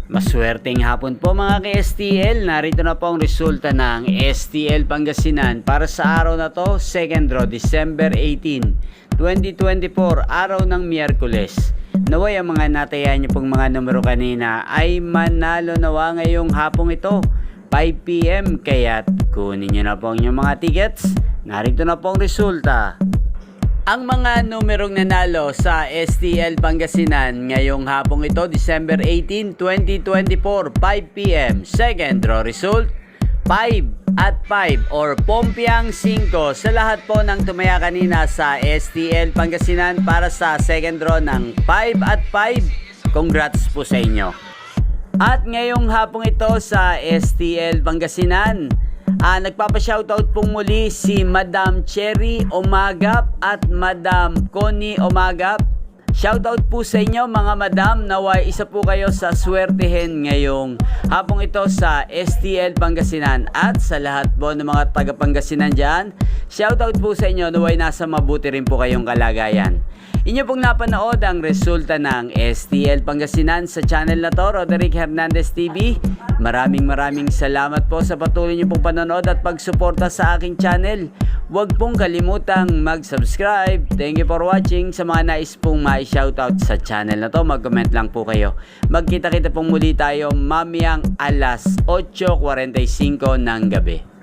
Maswerteng hapon po mga ka-STL. Narito na po ang resulta ng STL Pangasinan para sa araw na to, second draw, December 18, 2024, araw ng Miyerkules. Naway ang mga natayan niyo pong mga numero kanina ay manalo nawa ngayong hapong ito, 5 PM. Kaya't kunin niyo na po ang inyong mga tickets. Narito na po ang resulta. Ang mga numerong nanalo sa STL Pangasinan ngayong hapong ito, December 18, 2024, 5 PM. Second draw result, 5 at 5 or Pompiang 5 sa lahat po ng tumaya kanina sa STL Pangasinan para sa second draw ng 5 at 5. Congrats po sa inyo. At ngayong hapong ito sa STL Pangasinan, nagpapa-shoutout pong muli si Madam Cherry Omagap at Madam Connie Omagap. Shoutout po sa inyo mga madam, naway isa po kayo sa swertehin ngayong hapong ito sa STL Pangasinan. At sa lahat po ng mga taga Pangasinan dyan, shoutout po sa inyo, naway nasa mabuti rin po kayong kalagayan. Inyo pong napanood ang resulta ng STL Pangasinan sa channel na to, Roderick Hernandez TV. Maraming salamat po sa patuloy niyo pong panonood at pagsuporta sa aking channel. Huwag pong kalimutang mag-subscribe. Thank you for watching. Sa mga nais pong ma-shoutout sa channel na to, mag-comment lang po kayo. Magkita-kita pong muli tayo mamayang alas 8:45 ng gabi.